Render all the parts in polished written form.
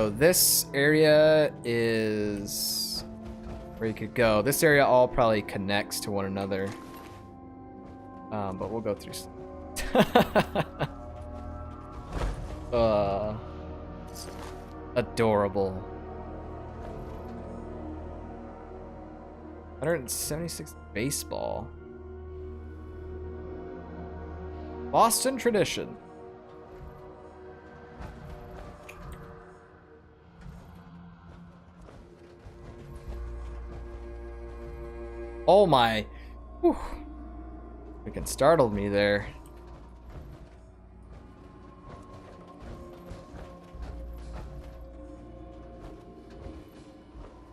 So this area is where you could go. This area all probably connects to one another. But we'll go through. Adorable. 176 baseball. Boston tradition. Oh my. Whew. Freaking startled me there.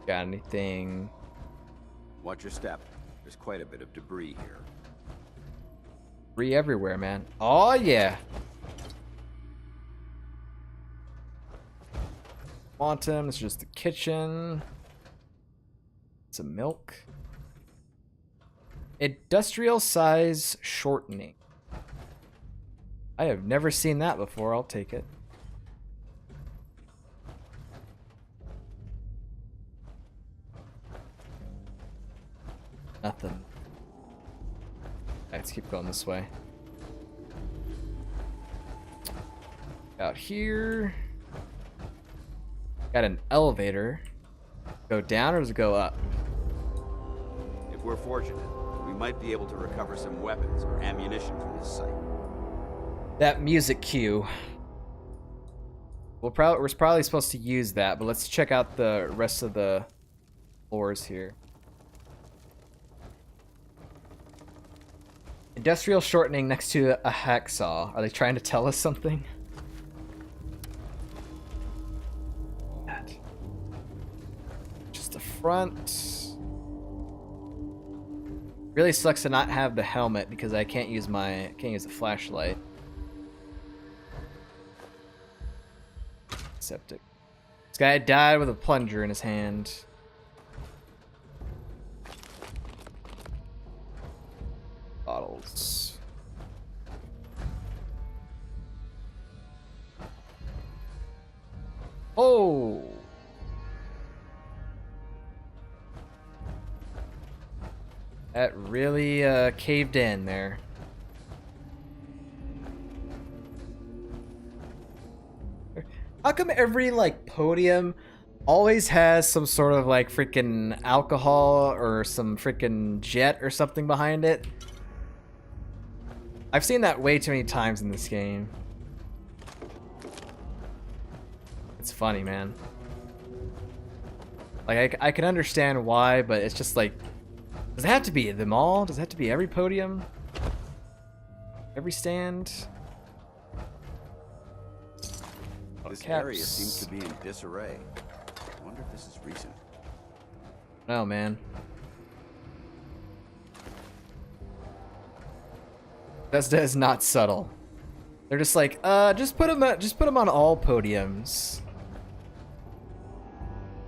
Got anything? Watch your step. There's quite a bit of debris here. Debris everywhere, man. Oh yeah. Quantum, it's just the kitchen. Some milk. Industrial size shortening. I have never seen that before. I'll take it. Nothing. Alright, let's keep going this way. Out here. Got an elevator. Go down or does it go up? If we're fortunate, we might be able to recover some weapons or ammunition from this site. That music cue. We're probably supposed to use that, but let's check out the rest of the floors here. Industrial shortening next to a hacksaw. Are they trying to tell us something? Just the front. Really sucks to not have the helmet because I can't use the flashlight. Septic. This guy died with a plunger in his hand. Bottles. Oh! That really caved in there. How come every like podium always has some sort of like freaking alcohol or some freaking jet or something behind it? I've seen that way too many times in this game. It's funny, man. Like, I can understand why, but it's just like, does it have to be them all? Does it have to be every podium? Every stand? This area seems to be in disarray. I wonder if this is recent. No, man. Bethesda is not subtle. They're just like, just put them on all podiums.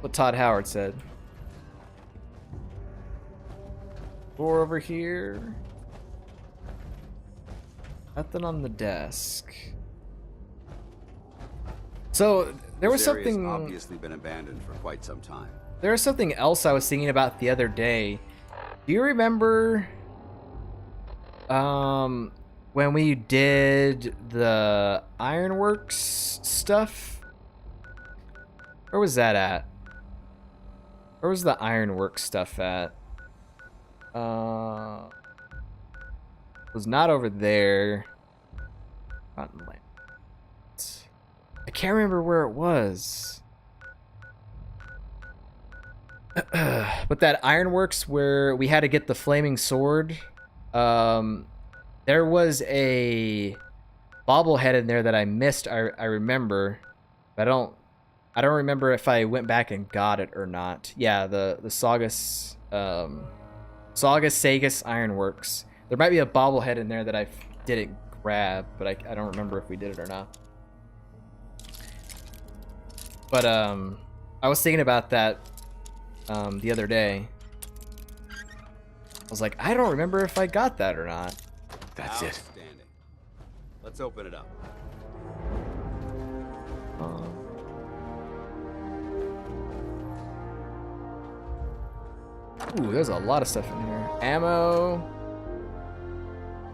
What Todd Howard said. Door over here. Nothing on the desk. So there was something. This area's obviously been abandoned for quite some time. There was something else I was thinking about the other day. Do you remember? When we did the Ironworks stuff? Where was that at? Where was the Ironworks stuff at? It was not over there. Cottonland. I can't remember where it was. But that Ironworks where we had to get the flaming sword. There was a bobblehead in there that I missed. I remember, but I don't remember if I went back and got it or not. Yeah, the Saugus Sagus Ironworks. There might be a bobblehead in there that I didn't grab, but I don't remember if we did it or not. But I was thinking about that the other day. I was like, I don't remember if I got that or not. That's it. Let's open it up. Ooh, there's a lot of stuff in here. Ammo.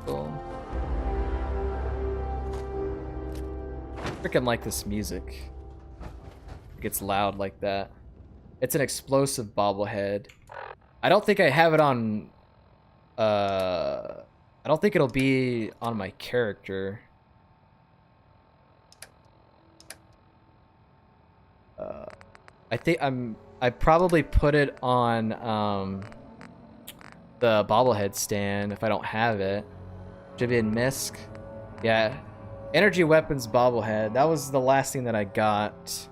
Cool. Freaking like this music. It gets loud like that. It's an explosive bobblehead. I don't think I have it on... I don't think it'll be on my character. I think I probably put it on the bobblehead stand if I don't have it. Should be in Misk. Yeah. Energy weapons bobblehead. That was the last thing that I got.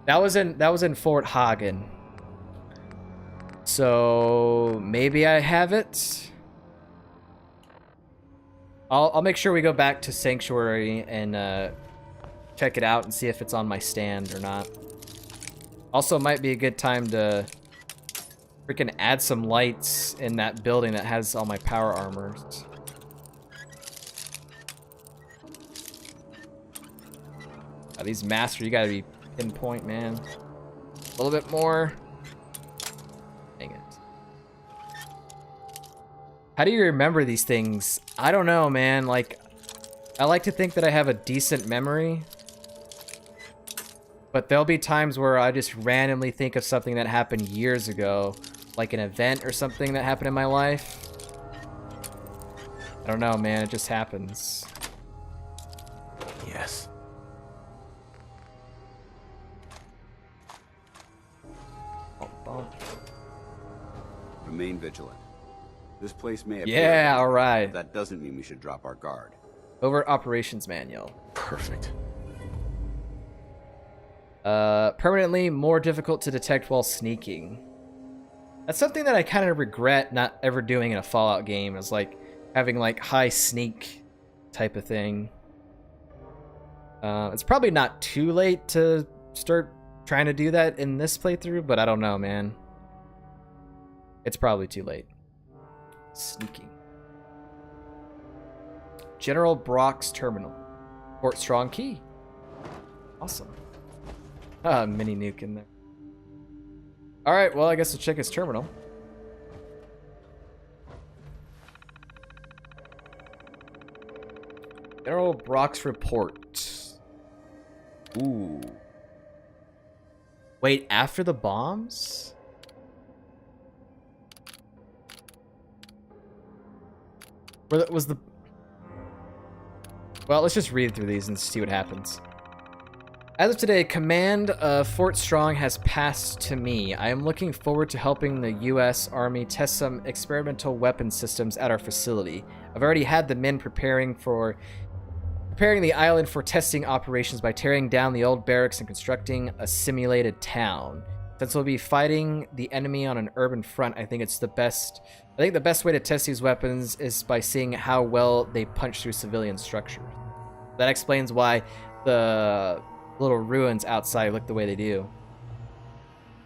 That was in Fort Hagen. So maybe I have it. I'll make sure we go back to Sanctuary and check it out and see if it's on my stand or not. Also, might be a good time to freaking add some lights in that building that has all my power armors. Oh, these master, you gotta be pinpoint, man. A little bit more. Dang it. How do you remember these things? I don't know, man. Like, I like to think that I have a decent memory. But there'll be times where I just randomly think of something that happened years ago. Like an event or something that happened in my life. I don't know, man. It just happens. Yes. Remain vigilant. This place may appear... Yeah, alright. But that doesn't mean we should drop our guard. Over Operations Manual. Perfect. Permanently more difficult to detect while sneaking. That's something that I kind of regret not ever doing in a Fallout game, is like having like high sneak type of thing. It's probably not too late to start trying to do that in this playthrough, but I don't know, man. It's probably too late. Sneaking. General Brock's Terminal. Fort Strong Key. Awesome. Mini nuke in there. Alright, well, I guess we'll check his terminal. General Brock's report. Ooh. Wait, after the bombs? Where was the... Well, let's just read through these and see what happens. As of today, command of Fort Strong has passed to me. I am looking forward to helping the U.S. Army test some experimental weapon systems at our facility. I've already had the men preparing the island for testing operations by tearing down the old barracks and constructing a simulated town. Since we'll be fighting the enemy on an urban front, I think the best way to test these weapons is by seeing how well they punch through civilian structures. That explains why the little ruins outside look the way they do.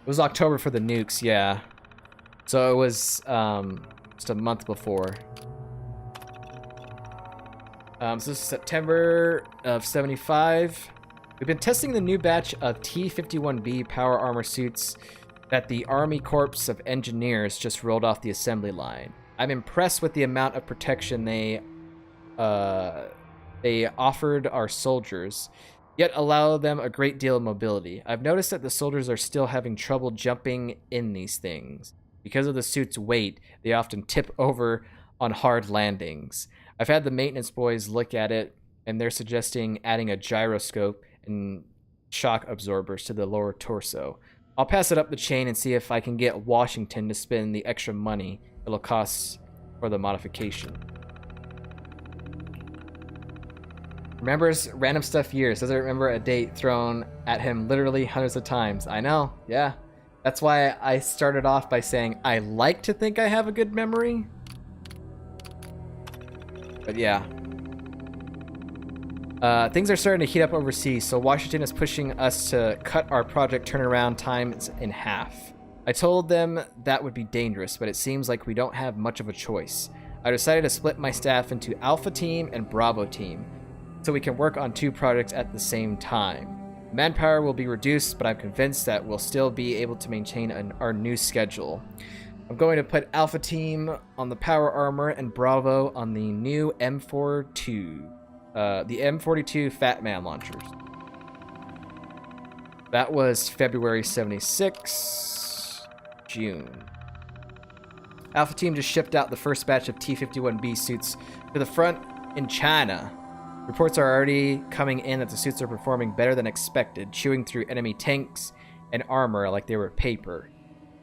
It was October for the nukes, yeah. So it was just a month before. So this is September of 75. We've been testing the new batch of T-51B power armor suits that the Army Corps of Engineers just rolled off the assembly line. I'm impressed with the amount of protection they offered our soldiers, yet allow them a great deal of mobility. I've noticed that the soldiers are still having trouble jumping in these things. Because of the suit's weight, they often tip over on hard landings. I've had the maintenance boys look at it, and they're suggesting adding a gyroscope and shock absorbers to the lower torso. I'll pass it up the chain and see if I can get Washington to spend the extra money it'll cost for the modification. Remembers random stuff years. Doesn't remember a date thrown at him literally hundreds of times. I know, yeah. That's why I started off by saying I like to think I have a good memory. But yeah. Things are starting to heat up overseas, so Washington is pushing us to cut our project turnaround times in half. I told them that would be dangerous, but it seems like we don't have much of a choice. I decided to split my staff into Alpha Team and Bravo Team, so we can work on two projects at the same time. Manpower will be reduced, but I'm convinced that we'll still be able to maintain our new schedule. I'm going to put Alpha Team on the power armor and Bravo on the new M42. The M42 Fat Man launchers. That was February 76, June. Alpha Team just shipped out the first batch of T-51B suits to the front in China. Reports are already coming in that the suits are performing better than expected, chewing through enemy tanks and armor like they were paper.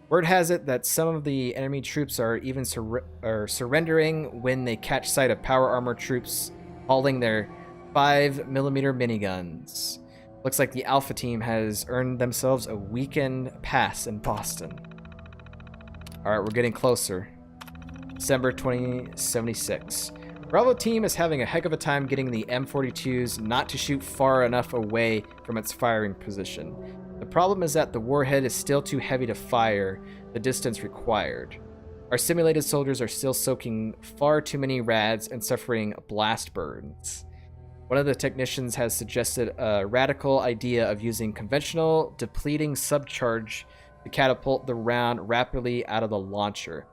Word has it that some of the enemy troops are even surrendering when they catch sight of power armor troops hauling their 5mm miniguns. Looks like the Alpha Team has earned themselves a weekend pass in Boston. Alright, we're getting closer. December 2076. Bravo Team is having a heck of a time getting the M42s not to shoot far enough away from its firing position. The problem is that the warhead is still too heavy to fire the distance required. Our simulated soldiers are still soaking far too many rads and suffering blast burns. One of the technicians has suggested a radical idea of using conventional depleting subcharge to catapult the round rapidly out of the launcher.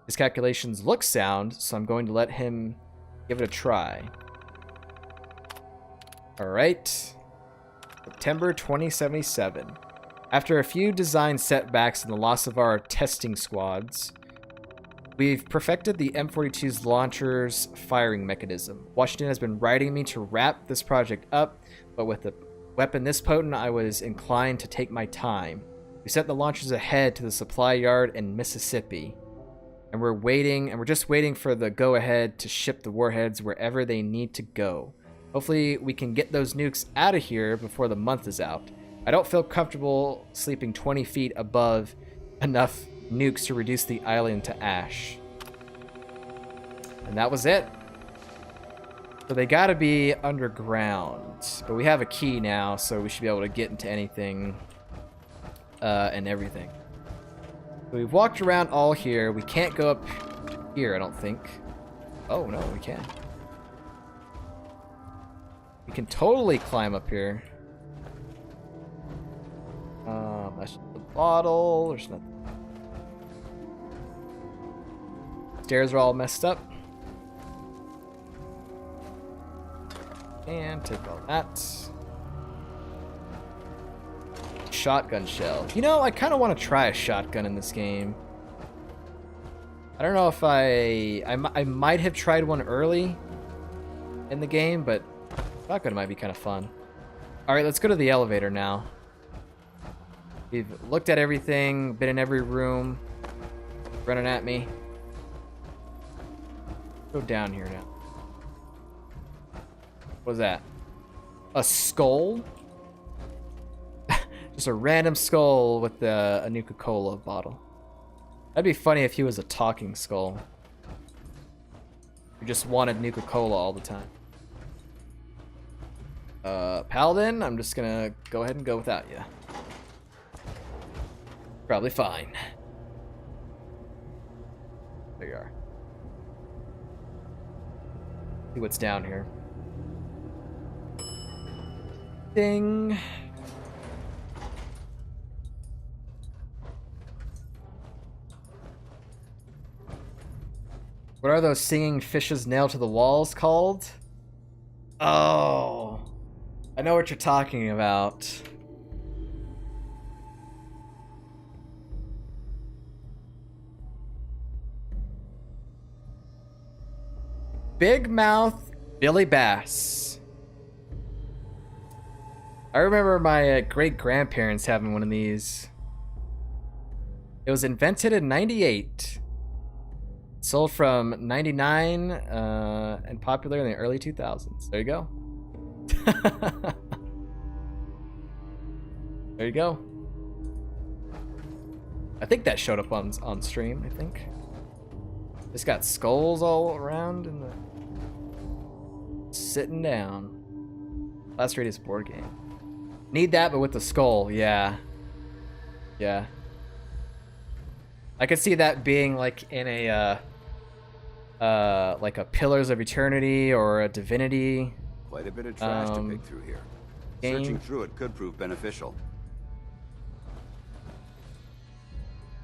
His calculations look sound, so I'm going to let him give it a try. Alright. September 2077. After a few design setbacks and the loss of our testing squads, we've perfected the M42's launcher's firing mechanism. Washington has been writing me to wrap this project up, but with a weapon this potent, I was inclined to take my time. We sent the launchers ahead to the supply yard in Mississippi, and we're just waiting for the go-ahead to ship the warheads wherever they need to go. Hopefully we can get those nukes out of here before the month is out. I don't feel comfortable sleeping 20 feet above enough nukes to reduce the island to ash. And that was it. So they gotta be underground. But we have a key now, so we should be able to get into anything and everything. So we've walked around all here. We can't go up here, I don't think. Oh, no, we can. We can totally climb up here. That's just the bottle. There's nothing. Stairs are all messed up. And take all that. Shotgun shell. You know, I kind of want to try a shotgun in this game. I don't know if I might have tried one early in the game, but shotgun might be kind of fun. All right, let's go to the elevator now. We've looked at everything, been in every room. Running at me. Go down here now. What was that? A skull? Just a random skull with a Nuka-Cola bottle. That'd be funny if he was a talking skull. Who just wanted Nuka-Cola all the time. Paladin, I'm just gonna go ahead and go without you. Probably fine. There you are. See what's down here. Ding. What are those singing fishes nailed to the walls called? Oh, I know what you're talking about. Big Mouth Billy Bass. I remember my great-grandparents having one of these. It was invented in '98. Sold from '99 and popular in the early 2000s. There you go. There you go. I think that showed up on stream, I think. It's got skulls all around and sitting down. Last Radius board game. Need that, but with the skull, yeah. Yeah. I could see that being like in a like a Pillars of Eternity or a Divinity. Quite a bit of trash to pick through here. Game. Searching through it could prove beneficial.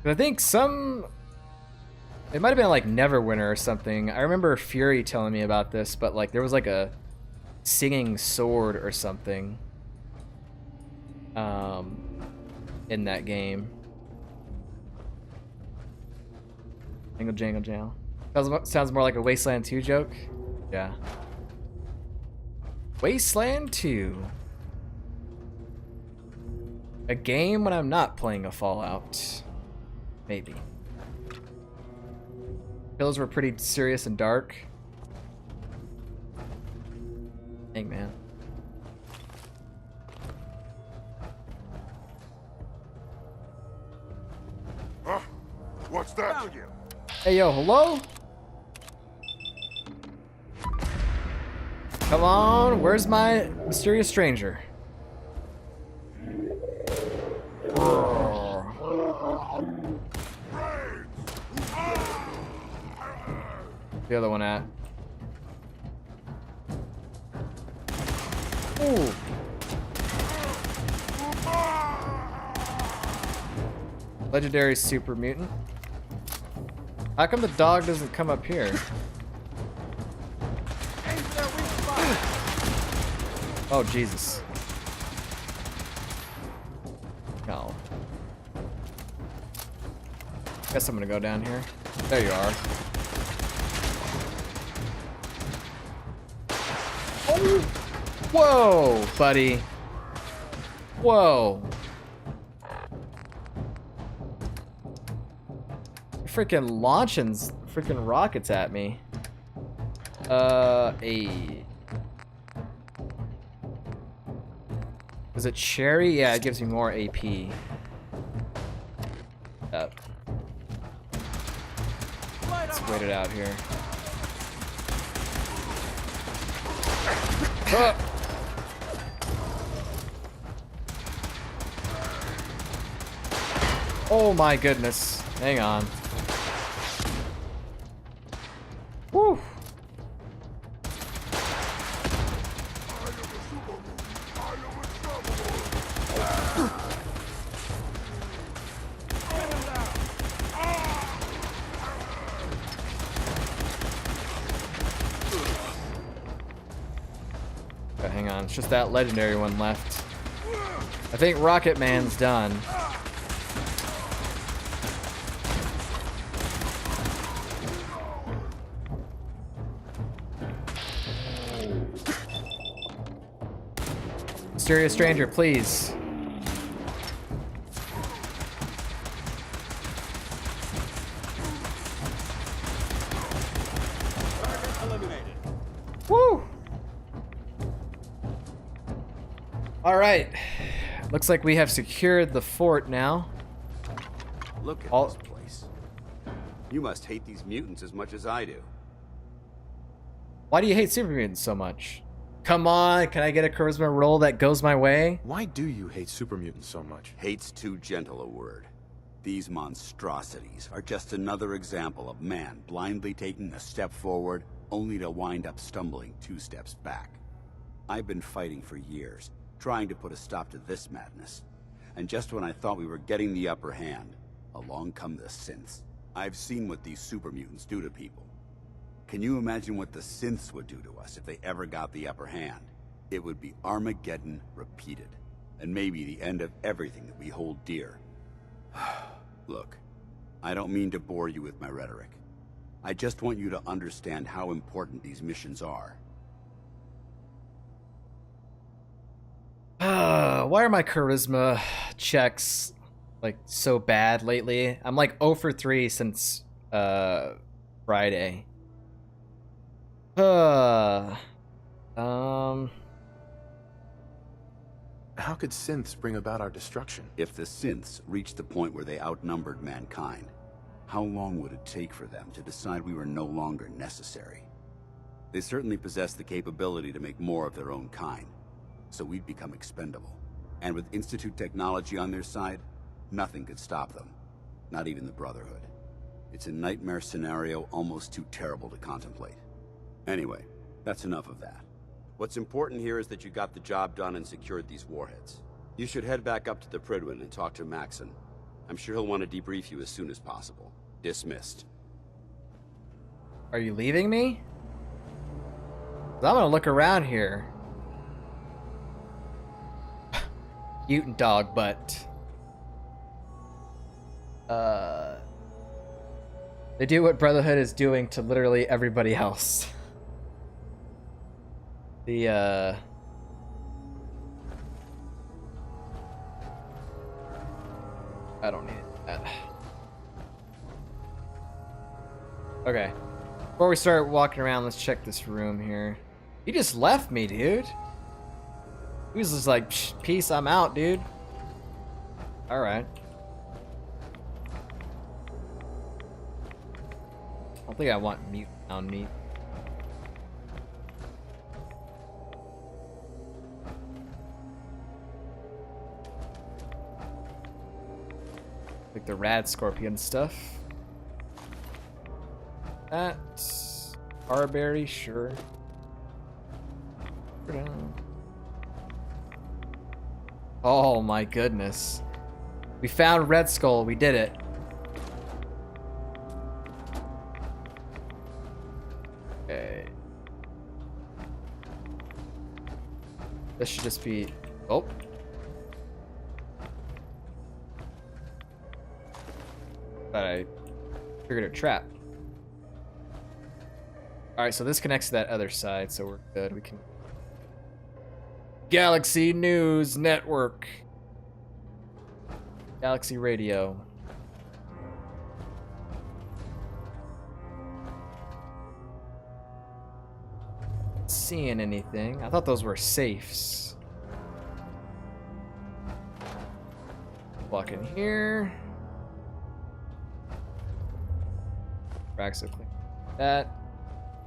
But I think some It might have been like Neverwinter or something. I remember Fury telling me about this, but like there was like a singing sword or something in that game. Jingle jangle jangle. Sounds more like a Wasteland 2 joke. Yeah. Wasteland 2. A game when I'm not playing a Fallout. Maybe. Those were pretty serious and dark. Dang, man. Huh? What's that? Found you. Hey, yo, hello? Come on, where's my mysterious stranger? The other one at? Ooh. Legendary super mutant. How come the dog doesn't come up here? Oh, Jesus. No. Guess I'm gonna go down here. There you are. Oh! Whoa, buddy. Whoa. You're freaking launching freaking rockets at me. Was it cherry? Yeah, it gives me more AP. Let's wait it out here. Oh my goodness. Hang on. Woo. Hang on, it's just that legendary one left. I think Rocket Man's done. Mysterious stranger, please. Eliminated. Woo! All right. Looks like we have secured the fort now. Look at this place. You must hate these mutants as much as I do. Why do you hate super mutants so much? Come on, can I get a charisma roll that goes my way? Why do you hate super mutants so much? Hate's too gentle a word. These monstrosities are just another example of man blindly taking a step forward only to wind up stumbling 2 steps back. I've been fighting for years, trying to put a stop to this madness. And just when I thought we were getting the upper hand, along come the synths. I've seen what these super mutants do to people. Can you imagine what the synths would do to us if they ever got the upper hand? It would be Armageddon repeated, and maybe the end of everything that we hold dear. Look, I don't mean to bore you with my rhetoric. I just want you to understand how important these missions are. Why are my charisma checks like so bad lately? I'm like 0 for 3 since Friday. How could synths bring about our destruction? If the synths reached the point where they outnumbered mankind, how long would it take for them to decide we were no longer necessary? They certainly possess the capability to make more of their own kind, so we'd become expendable. And with Institute technology on their side, nothing could stop them, not even the Brotherhood. It's a nightmare scenario almost too terrible to contemplate. Anyway, that's enough of that. What's important here is that you got the job done and secured these warheads. You should head back up to the Prydwen and talk to Maxon. I'm sure he'll want to debrief you as soon as possible. Dismissed. Are you leaving me? 'Cause I'm gonna look around here. Mutant dog butt. They do what Brotherhood is doing to literally everybody else. I don't need that. Okay. Before we start walking around, let's check this room here. You just left me, dude. He was just like, peace, I'm out, dude. Alright. I don't think I want mute on me. Like the rad scorpion stuff. That barberry, sure. Oh my goodness. We found Red Skull, we did it. Okay. This should just be, oh. Thought I triggered a trap. Alright, so this connects to that other side, so we're good. We can... Galaxy News Network. Galaxy Radio. Not seeing anything. I thought those were safes. Walk in here. Racks of clean. That.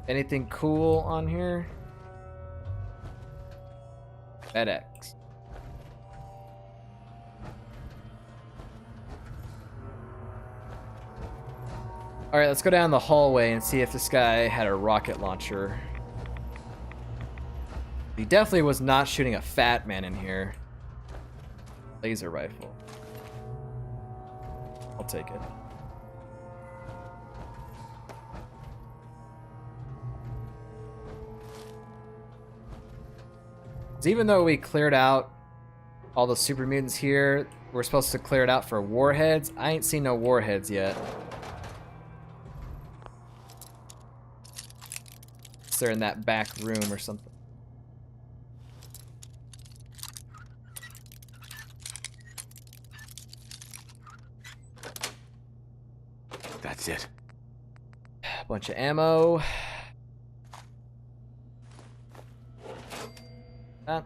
Anything cool on here? FedEx. Alright, let's go down the hallway and see if this guy had a rocket launcher. He definitely was not shooting a fat man in here. Laser rifle. I'll take it. Even though we cleared out all the super mutants here, we're supposed to clear it out for warheads. I ain't seen no warheads yet. They're in that back room or something. That's it. A bunch of ammo. That.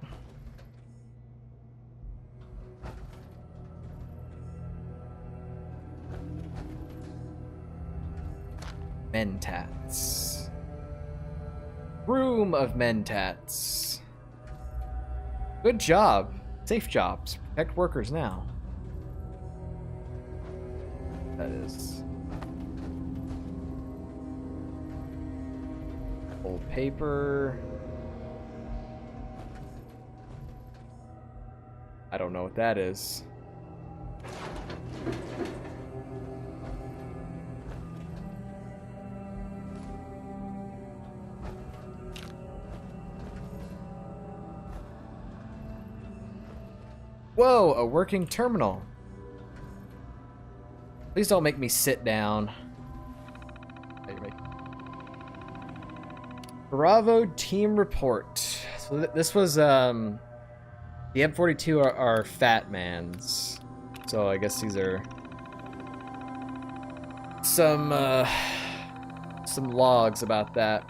Mentats. Room of Mentats. Good job. Safe jobs. Protect workers now. That is. Old paper. I don't know what that is. Whoa, a working terminal. Please don't make me sit down. Bravo team report. So this was the M42 are fat mans. So I guess these are some logs about that.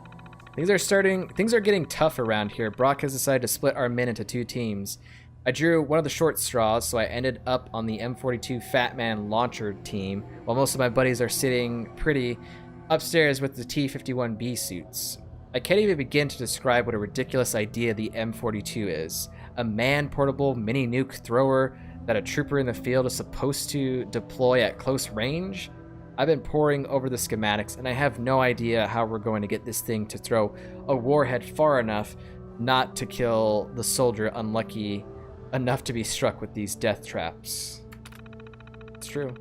Things are getting tough around here. Brock has decided to split our men into two teams. I drew one of the short straws, so I ended up on the M42 Fat Man launcher team, while most of my buddies are sitting pretty upstairs with the T-51B suits. I can't even begin to describe what a ridiculous idea the M42 is. A man-portable mini-nuke thrower that a trooper in the field is supposed to deploy at close range? I've been poring over the schematics, and I have no idea how we're going to get this thing to throw a warhead far enough not to kill the soldier unlucky enough to be struck with these death traps. It's true.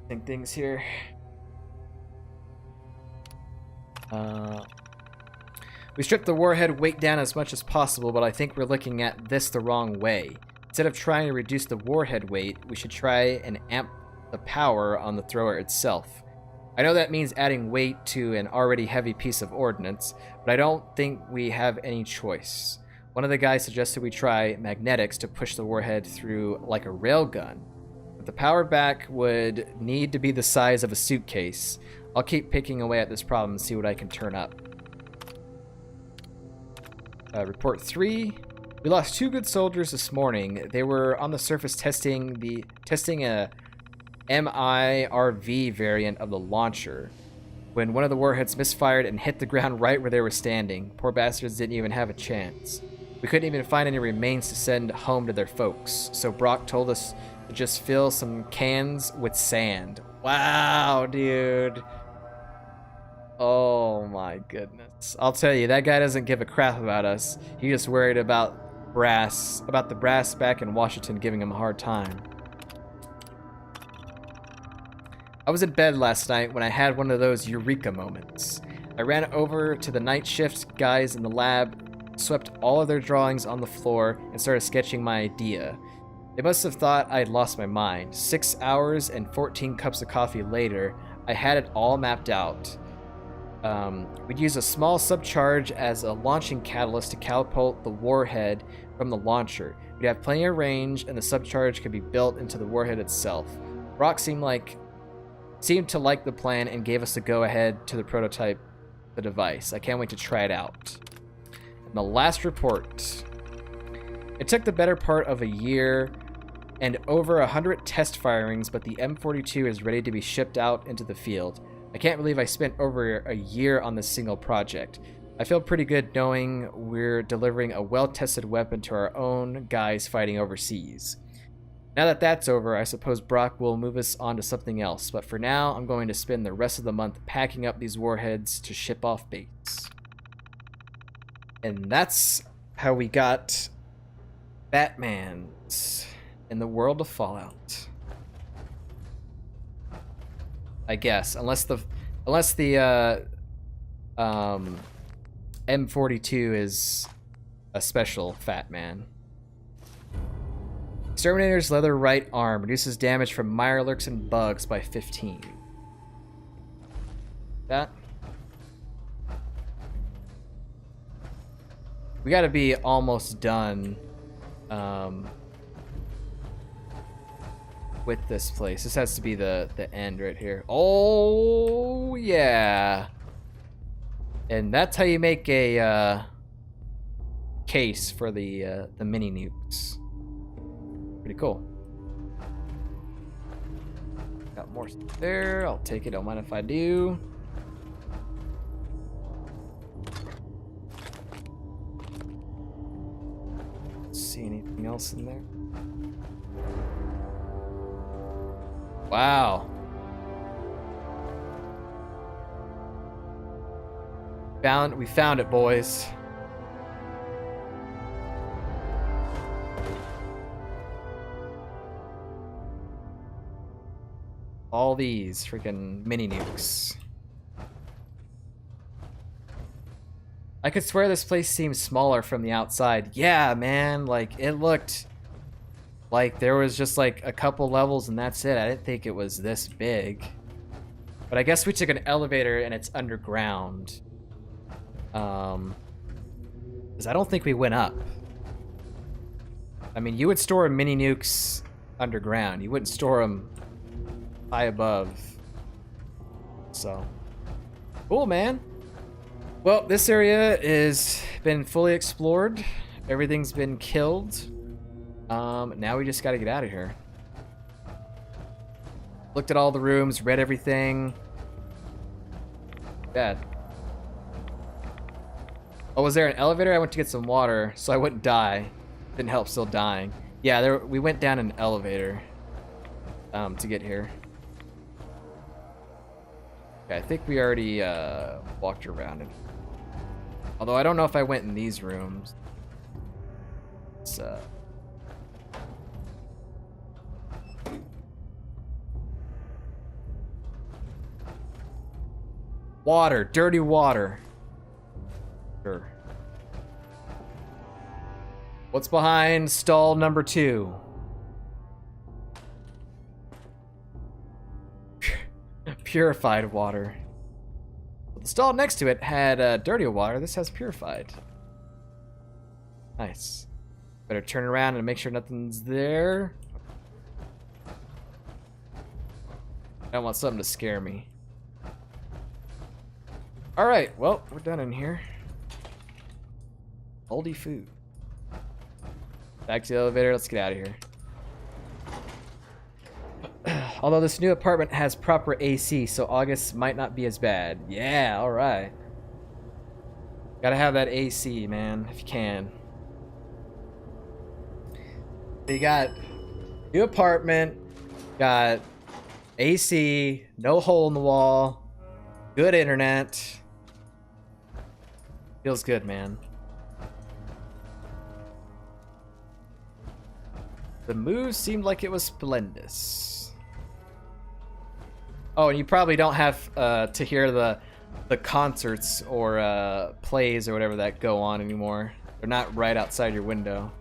I think things here. We stripped the warhead weight down as much as possible, but I think we're looking at this the wrong way. Instead of trying to reduce the warhead weight, we should try and amp the power on the thrower itself. I know that means adding weight to an already heavy piece of ordnance, but I don't think we have any choice. One of the guys suggested we try magnetics to push the warhead through like a railgun. But the power back would need to be the size of a suitcase. I'll keep picking away at this problem and see what I can turn up. Report 3. We lost 2 good soldiers this morning. They were on the surface testing a MIRV variant of the launcher when one of the warheads misfired and hit the ground right where they were standing. Poor bastards didn't even have a chance. We couldn't even find any remains to send home to their folks, so Brock told us to just fill some cans with sand. Wow, dude. Oh my goodness. I'll tell you, that guy doesn't give a crap about us. He's just worried about the brass back in Washington giving him a hard time. I was in bed last night when I had one of those eureka moments. I ran over to the night shift guys in the lab, swept all of their drawings on the floor, and started sketching my idea. They must have thought I had lost my mind. 6 hours and 14 cups of coffee later, I had it all mapped out. We'd use a small subcharge as a launching catalyst to catapult the warhead from the launcher. We'd have plenty of range, and the subcharge could be built into the warhead itself. Brock seemed to like the plan and gave us the go-ahead to prototype the device. I can't wait to try it out. And the last report. It took the better part of a year and over 100 test firings, but the M42 is ready to be shipped out into the field. I can't believe I spent over a year on this single project. I feel pretty good knowing we're delivering a well-tested weapon to our own guys fighting overseas. Now that that's over, I suppose Brock will move us on to something else, but for now, I'm going to spend the rest of the month packing up these warheads to ship off base. And that's how we got Batman's in the world of Fallout. I guess, unless the M42 is a special Fat Man. Exterminator's leather right arm reduces damage from mirelurks and bugs by 15. That. We gotta be almost done with this place. This has to be the end right here. Oh yeah. And that's how you make a case for the mini nukes. Pretty cool. Got more stuff there. I'll take it. Don't mind if I do. See anything else in there? Wow. We found it, boys. All these freaking mini nukes. I could swear this place seems smaller from the outside. Yeah, man, like it looked like there was just like a couple levels and that's it. I didn't think it was this big. But I guess we took an elevator and it's underground. 'Cause I don't think we went up. I mean, you would store mini nukes underground. You wouldn't store them high above. So, cool, man. Well, this area is been fully explored. Everything's been killed. Now we just gotta get out of here. Looked at all the rooms, read everything. Bad. Oh, was there an elevator? I went to get some water so I wouldn't die. Didn't help still dying. Yeah, we went down an elevator to get here. Okay, I think we already walked around it. Although I don't know if I went in these rooms. It's Water, dirty water. Sure. What's behind stall number 2? Purified water. The stall next to it had dirty water. This has purified. Nice. Better turn around and make sure nothing's there. I don't want something to scare me. Alright, well, we're done in here. Moldy food. Back to the elevator, let's get out of here. Although this new apartment has proper AC, so August might not be as bad. Yeah, alright. Gotta have that AC, man, if you can. So you got new apartment, got AC, no hole in the wall, good internet. Feels good, man. The move seemed like it was splendid. Oh, and you probably don't have to hear the concerts or plays or whatever that go on anymore. They're not right outside your window.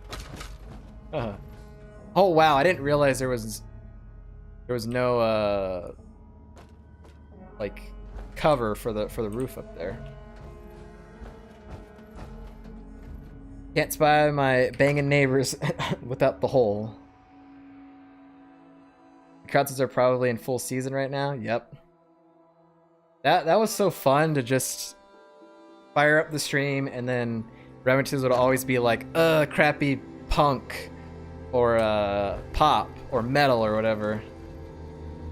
Oh wow, I didn't realize there was no like cover for the roof up there. Can't spy my banging neighbors without the hole. The concerts are probably in full season right now. Yep. That was so fun to just fire up the stream, and then Remingtons would always be like, crappy punk or pop or metal or whatever.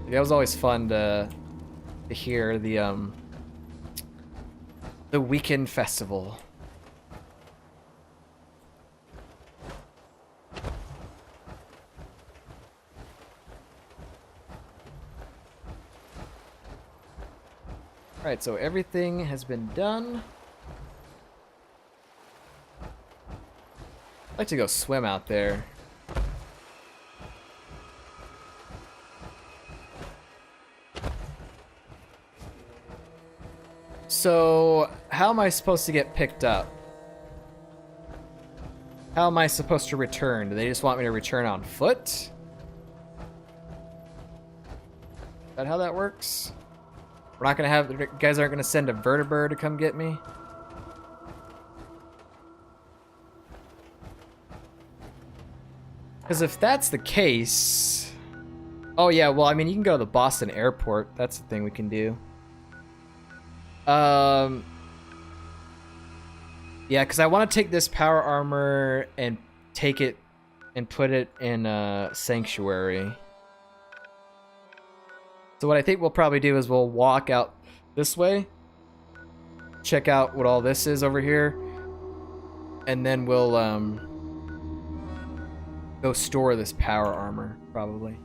That was always fun to hear the weekend festival. Alright, so everything has been done. I'd like to go swim out there. So, how am I supposed to get picked up? How am I supposed to return? Do they just want me to return on foot? Is that how that works? We're not gonna have, you guys aren't gonna send a vertibird to come get me? Because if that's the case... Oh yeah, well, I mean, you can go to the Boston airport. That's the thing we can do. Yeah, because I want to take this power armor and take it and put it in Sanctuary. So what I think we'll probably do is we'll walk out this way, check out what all this is over here, and then we'll go store this power armor, probably.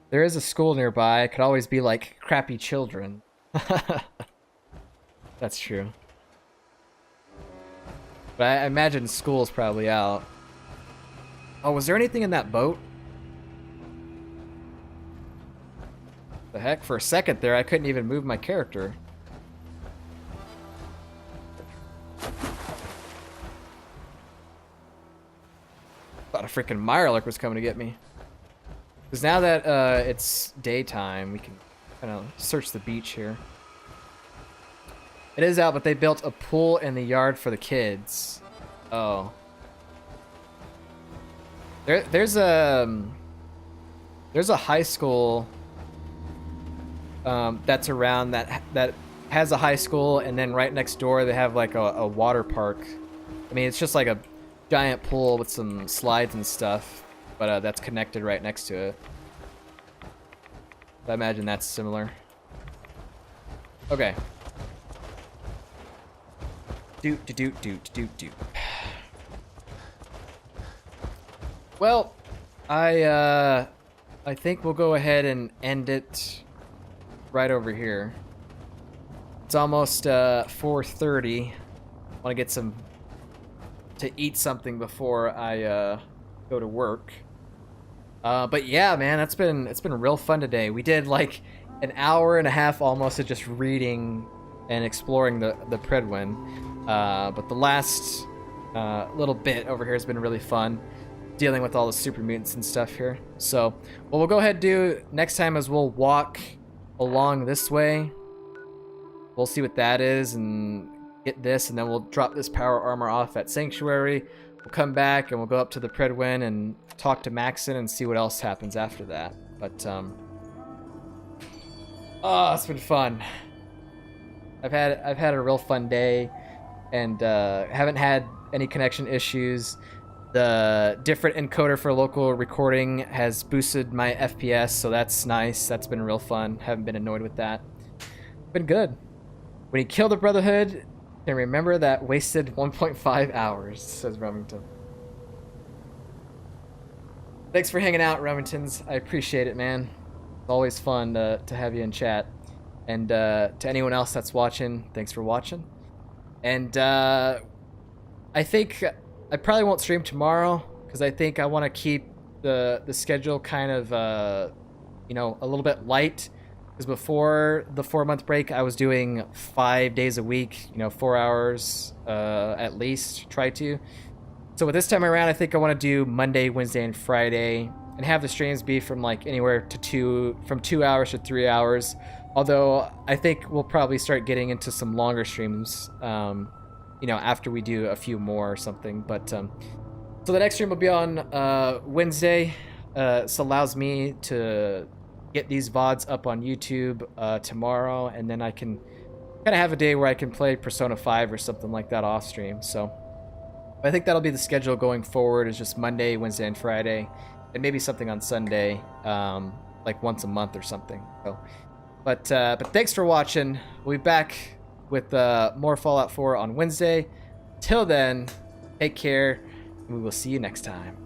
There is a school nearby. It could always be like crappy children. That's true. But I imagine school's probably out. Oh, was there anything in that boat? The heck? For a second there, I couldn't even move my character. Thought a freaking Mirelurk was coming to get me. Because now that it's daytime, we can kind of search the beach here. It is out, but they built a pool in the yard for the kids. Oh. There's a high school that's around that has a high school, and then right next door they have like a water park. I mean, it's just like a giant pool with some slides and stuff, but that's connected right next to it. I imagine that's similar. Okay. Doot. Well, I think we'll go ahead and end it right over here. It's almost 4:30. I want to get to eat something before I go to work. But yeah, man, it's been real fun today. We did like an hour and a half almost of just reading and exploring the Predwin. But the last little bit over here has been really fun, dealing with all the super mutants and stuff here. So what we'll go ahead and do next time is we'll walk along this way. We'll see what that is and get this, and then we'll drop this power armor off at Sanctuary. We'll come back and we'll go up to the Predwin and talk to Maxon and see what else happens after that. But oh, it's been fun. I've had a real fun day, and haven't had any connection issues. The different encoder for local recording has boosted my FPS, so that's nice. That's been real fun. Haven't been annoyed with that. Been good. When you kill the Brotherhood, and remember that wasted 1.5 hours, says Remington. Thanks for hanging out, Remingtons. I appreciate it, man. It's always fun to have you in chat. And to anyone else that's watching, thanks for watching. And I think I probably won't stream tomorrow, because I think I want to keep the schedule kind of, you know, a little bit light. Because before the 4-month break, I was doing 5 days a week, you know, 4 hours at least, try to. So with this time around, I think I want to do Monday, Wednesday, and Friday, and have the streams be from like anywhere to from 2 hours to 3 hours. Although I think we'll probably start getting into some longer streams, you know, after we do a few more or something. But so the next stream will be on Wednesday. This allows me to get these VODs up on YouTube tomorrow, and then I can kind of have a day where I can play Persona 5 or something like that off stream. So I think that'll be the schedule going forward, is just Monday, Wednesday, and Friday, and maybe something on Sunday, like once a month or something. So, but thanks for watching. We'll be back with more Fallout 4 on Wednesday. Till then, take care, and we will see you next time.